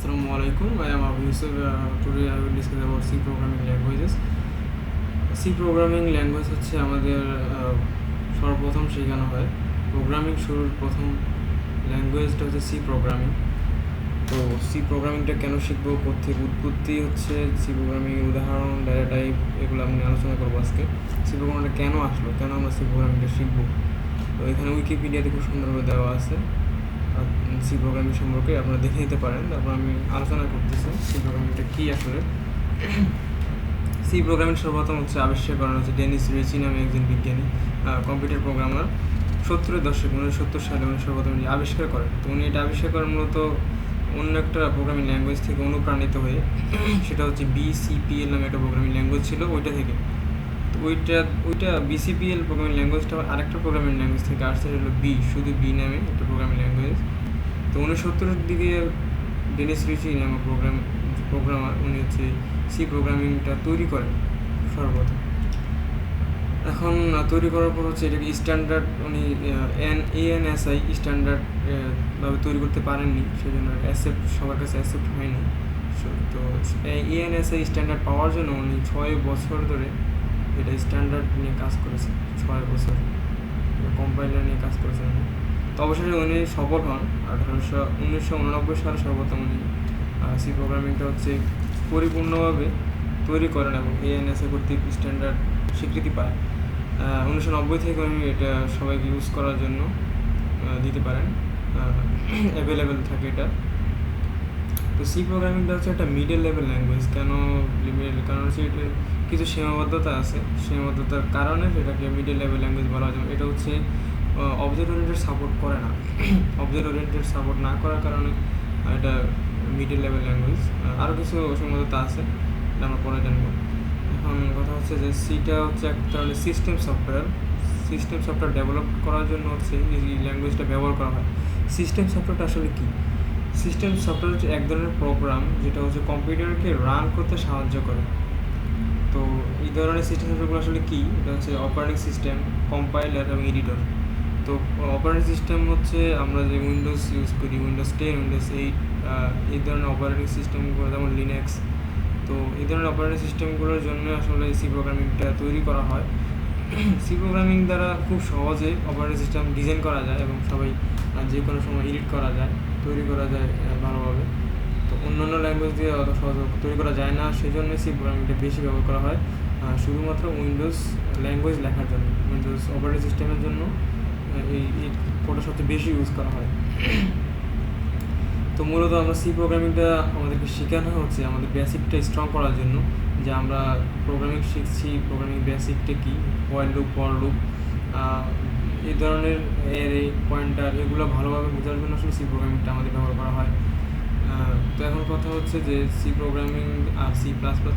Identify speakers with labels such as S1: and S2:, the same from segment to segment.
S1: Assalamualaikum. I am Abu Yusuf. Today I will discuss about C programming languages. C programming language হচ্ছে আমাদের সর্বপ্রথম শেখানো হয়। Programming শুরুর প্রথম ল্যাঙ্গুয়েজটা হচ্ছে সি প্রোগ্রামিং। তো সি প্রোগ্রামিংটা কেন শিখবো, কোথেকে উৎপত্তি হচ্ছে সি প্রোগ্রামিংয়ের উদাহরণ, ডেটা টাইপ, এগুলো আমি আলোচনা করবো আজকে। সি প্রোগ্রামিংটা কেন আসলো, কেন আমরা সি প্রোগ্রামিংটা শিখবো। তো এখানে উইকিপিডিয়াতে খুব সুন্দরভাবে দেওয়া আছে সি প্রোগ্রামিং সম্পর্কে, আপনারা দেখে নিতে পারেন। তারপর আমি আলোচনা করতেছি সি প্রোগ্রামিংটা কী আসলে। সি প্রোগ্রামিং সর্বপ্রথম আবিষ্কার করা হচ্ছে ডেনিস রিচি নামে একজন বিজ্ঞানী, কম্পিউটার প্রোগ্রামার। 70-এর দশকে 1970 সালে উনি সর্বপ্রথম আবিষ্কার করেন। তো উনি এটা আবিষ্কার করেন মূলত অন্য একটা প্রোগ্রামিং ল্যাঙ্গুয়েজ থেকে অনুপ্রাণিত হয়ে। সেটা হচ্ছে BCPL নামে একটা প্রোগ্রামিং ল্যাঙ্গুয়েজ ছিল, ওইটা থেকে। তো ওইটা BCPL প্রোগ্রামিং ল্যাঙ্গুয়েজটা আরেকটা প্রোগ্রামিং ল্যাঙ্গুয়েজ থেকে আসছে, সেটা হলো শুধু বি নামে একটা প্রোগ্রামিং ল্যাঙ্গুয়েজ। তো 1970-এর দিকে ডেনিস রিচি নামক প্রোগ্রামার উনি সি প্রোগ্রামিংটা তৈরি করেন সর্বপ্রথম। এখন তৈরি করার পর এটাকে স্ট্যান্ডার্ড উনি ANSI স্ট্যান্ডার্ড ভাবে তৈরি করতে পারেননি, সেজন্য সবার কাছে অ্যাকসেপ্ট হয়নি। তো ANSI স্ট্যান্ডার্ড পাওয়ার জন্য উনি 6 বছর ধরে এটা স্ট্যান্ডার্ড নিয়ে কাজ করেছেন। 6 বছর কম্পাইলার নিয়ে কাজ করেছেন উনি। তো অবশেষে উনি সফল হন। 1989 সালে সর্বপ্রথম উনি সি প্রোগ্রামিংটা পরিপূর্ণভাবে তৈরি করেন এবং ANSI কর্তৃক স্ট্যান্ডার্ড স্বীকৃতি পায়। 1990 থেকে উনি এটা সবাইকে ইউজ করার জন্য দিতে পারেন, অ্যাভেলেবেল থাকে এটা। তো সি প্রোগ্রামিংটা একটা মিডল লেভেল ল্যাঙ্গুয়েজ। কেন মিডল? কারণ এটা কিছু সীমাবদ্ধতা আছে, সীমাবদ্ধতার কারণে সেটাকে মিডল লেভেল ল্যাঙ্গুয়েজ বলা যায়। এটা অবজেক্ট ওরিয়েন্টেড সাপোর্ট করে না। অবজেক্ট ওরিয়েন্টেড সাপোর্ট না করার কারণে এটা মিডল লেভেল ল্যাঙ্গুয়েজ। আরও কিছু সীমাবদ্ধতা আছে, এটা আমরা পরে জানবো। এখন কথা যে সিটা এক ধরনের সিস্টেম সফটওয়্যার ডেভেলপ করার জন্য এই ল্যাঙ্গুয়েজটা ব্যবহার করা হয়। সিস্টেম সফটওয়্যারটা আসলে কী? সিস্টেম সফটওয়্যার হচ্ছে এক ধরনের প্রোগ্রাম যেটা কম্পিউটারকে রান করতে সাহায্য করে। তো এই ধরনের সিস্টেম সফটওয়্যারগুলো আসলে কী? এটা অপারেটিং সিস্টেম, কম্পাইলার এবং এডিটর। তো অপারেটিং সিস্টেম আমরা যে উইন্ডোজ ইউজ করি, উইন্ডোজ 10, উইন্ডোজ 8, এই ধরনের অপারেটিং সিস্টেমগুলো, যেমন লিনাক্স। তো এই ধরনের অপারেটিং সিস্টেমগুলোর জন্য আসলে সি প্রোগ্রামিংটা তৈরি করা হয়। সি প্রোগ্রামিং দ্বারা খুব সহজে অপারেটিং সিস্টেম ডিজাইন করা যায় এবং সবাই যে কোনো সময় এডিট করা যায়, তৈরি করা যায় ভালোভাবে। তো অন্যান্য ল্যাঙ্গুয়েজ দিয়ে অত সহজে তৈরি করা যায় না, সেই জন্য সি প্রোগ্রামিংটা বেশি ব্যবহার করা হয় শুধুমাত্র উইন্ডোজ ল্যাঙ্গুয়েজ লেখার জন্য। উইন্ডোজ অপারেটিং সিস্টেমের জন্য এই কোডটা সবচেয়ে বেশি ইউজ করা হয়। তো মূলত আমরা সি প্রোগ্রামিংটা আমাদেরকে শেখানো হচ্ছে আমাদের বেসিকটা স্ট্রং করার জন্য, যে আমরা প্রোগ্রামিং শিখছি। প্রোগ্রামিং বেসিকটা কি, হোয়াইল লুপ, ফর লুপ, এই ধরনের অ্যারে, পয়েন্টার, এগুলো ভালোভাবে বোঝার জন্য আসলে সি প্রোগ্রামিংটা আমাদের ব্যবহার করা হয়। তো এখন কথা যে সি প্রোগ্রামিং আর C++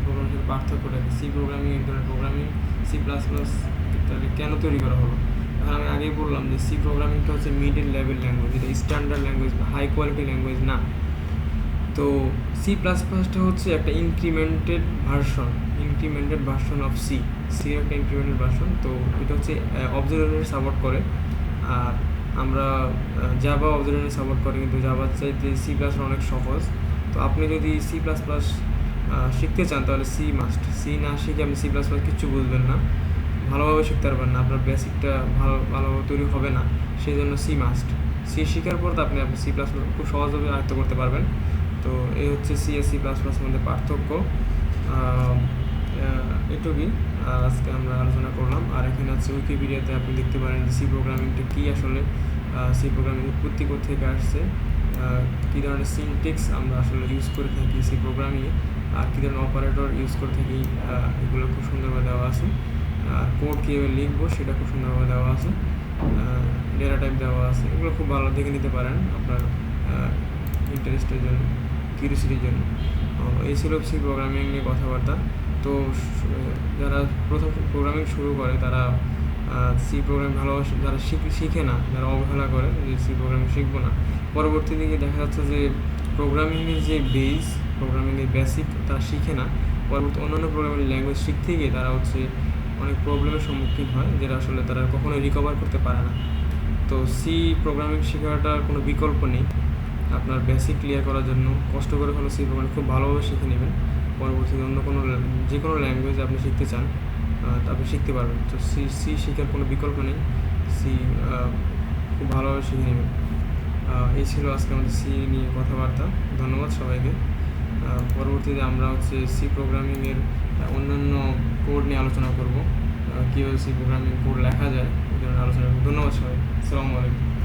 S1: প্রোগ্রামিংয়ের পার্থক্যটা কি। সি প্রোগ্রামিং এক ধরনের প্রোগ্রামিং, C++ তাহলে কেন তৈরি করা হলো? আমি আগেই বললাম যে সি প্রোগ্রামিংটা মিডল লেভেল ল্যাঙ্গুয়েজ, এটা স্ট্যান্ডার্ড ল্যাঙ্গুয়েজ বা হাই কোয়ালিটি ল্যাঙ্গুয়েজ না। তো C++টা একটা ইনক্রিমেন্টেড ভার্সন অফ সি একটা ইনক্রিমেন্টেড ভার্সন। তো এটা অবজেক্ট ওরিয়েন্টেড সাপোর্ট করে। আর আমরা জাভা অবজেক্ট ওরিয়েন্টেড সাপোর্ট করে, কিন্তু জাভার চাইতে C++ অনেক সহজ। তো আপনি যদি C++ শিখতে চান তাহলে সি না শিখে আপনি C++ কিচ্ছু বুঝবেন না, ভালোভাবে শিখতে পারবেন না, আপনার বেসিকটা ভালোভাবে তৈরি হবে না। সেই জন্য সি শেখার পর আপনি C++ খুব সহজভাবে আয়ত্ত করতে পারবেন। তো এই সি আর C++ মধ্যে পার্থক্য, এটুকুই আজকে আমরা আলোচনা করলাম। আর এখানে উইকিপিডিয়াতে আপনি দেখতে পারেন যে সি প্রোগ্রামিংটা কী আসলে, সি প্রোগ্রামিং উৎপত্তি থেকে আসছে, কী ধরনের সিনটেক্স আমরা আসলে ইউজ করে থাকি সি প্রোগ্রামিংয়ে, আর কী ধরনের অপারেটর ইউজ করে থাকি, এগুলো খুব সুন্দরভাবে দেওয়া আছে। কোড কীভাবে লিখবো সেটা খুব সুন্দরভাবে দেওয়া আছে, ডেটা টাইপ দেওয়া আছে। এগুলো খুব ভালো দেখে নিতে পারেন আপনার ইন্টারেস্টের জন্য, কিউরিওসিটির জন্য। এই ছিল সি প্রোগ্রামিং নিয়ে কথাবার্তা। তো যারা প্রথম প্রোগ্রামিং শুরু করে তারা সি প্রোগ্রামিং ভালোবাসে, যারা শিখে না, যারা অবহেলা করে যে সি প্রোগ্রামিং শিখবো না, পরবর্তী দিকে দেখা যাচ্ছে যে প্রোগ্রামিংয়ের যে বেস, প্রোগ্রামিংয়ের বেসিক তারা শিখে না। পরবর্তী অন্যান্য প্রোগ্রামিং ল্যাঙ্গুয়েজ শিখতে গিয়ে তারা অনেক প্রবলেমের সম্মুখীন হয়, যেটা আসলে তারা কখনোই রিকভার করতে পারে না। তো সি প্রোগ্রামিং শেখাটার কোনো বিকল্প নেই। আপনার বেসিক ক্লিয়ার করার জন্য কষ্ট করে হলো সি প্রোগ্রামিং খুব ভালোভাবে শিখে নেবেন। পরবর্তীতে অন্য কোনো যে কোনো ল্যাঙ্গুয়েজ আপনি শিখতে চান আপনি শিখতে পারবেন। তো সি শেখার কোনো বিকল্প নেই, সি খুব ভালোভাবে শিখে নেবেন। এই ছিল আজকে আমাদের সি নিয়ে কথাবার্তা। ধন্যবাদ সবাইকে। পরবর্তীতে আমরা সি প্রোগ্রামিংয়ের অন্যান্য কোড নিয়ে আলোচনা করব, কীভাবে সি প্রোগ্রামিং কোড লেখা যায় এই ধরনের আলোচনা করব। ধন্যবাদ সবাই। আসসালামু আলাইকুম।